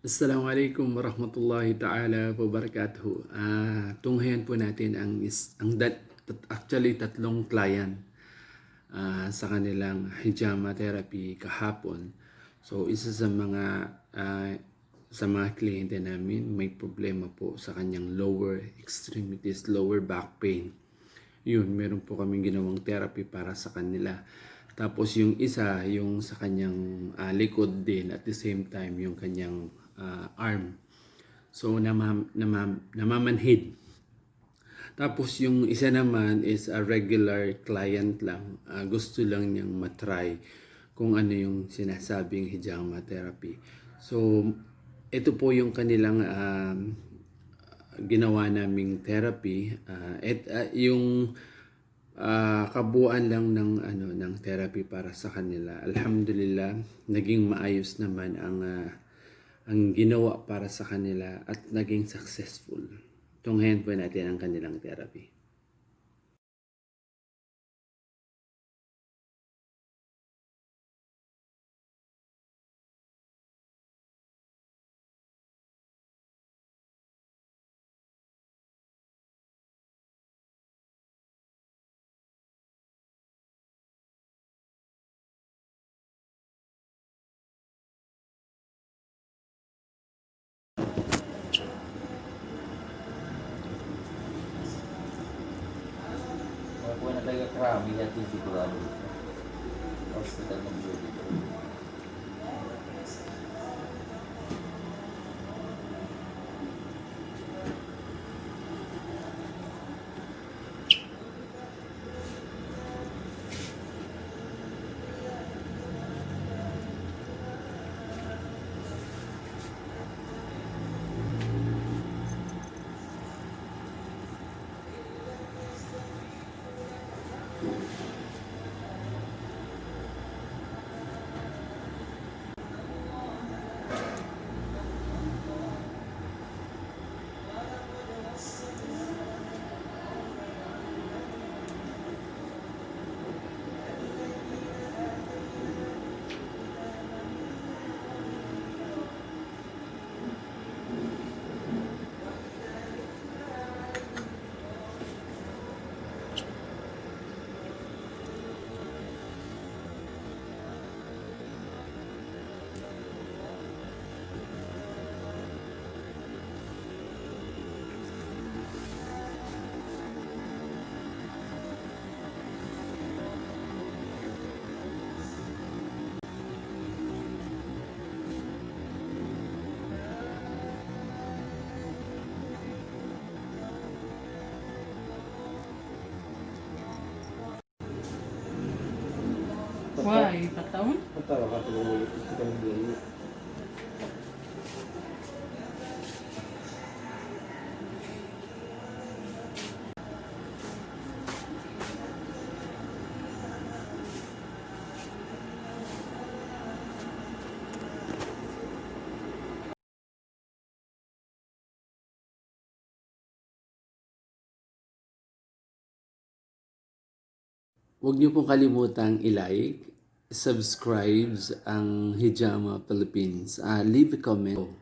Assalamualaikum warahmatullahi ta'ala wabarakatuh. Tunghayan po natin actually tatlong client sa kanilang hijama therapy kahapon. So isa sa mga kliyente namin may problema po sa kanyang lower extremities, lower back pain. Yun, meron po kaming ginawang therapy para sa kanila. Tapos yung isa, yung sa kanyang likod din, at the same time yung kanyang arm. So namamanhid. Tapos yung isa naman is a regular client lang. Gusto lang niyang matry kung ano yung sinasabing hijama therapy. So ito po yung kanilang ginawa naming therapy. Yung kabuuan lang ng therapy para sa kanila. Alhamdulillah, naging maayos naman ang ginawa para sa kanila at naging successful. Tunghayan po natin ang kanilang therapy. Ako na talaga krami at sigurado. Hospital ng beauty. Why? Pataon? Patawa ka tulungan kita ng buhay. Huwag niyo pong kalimutang i-like, subscribe ang Hijama Philippines. Leave a comment.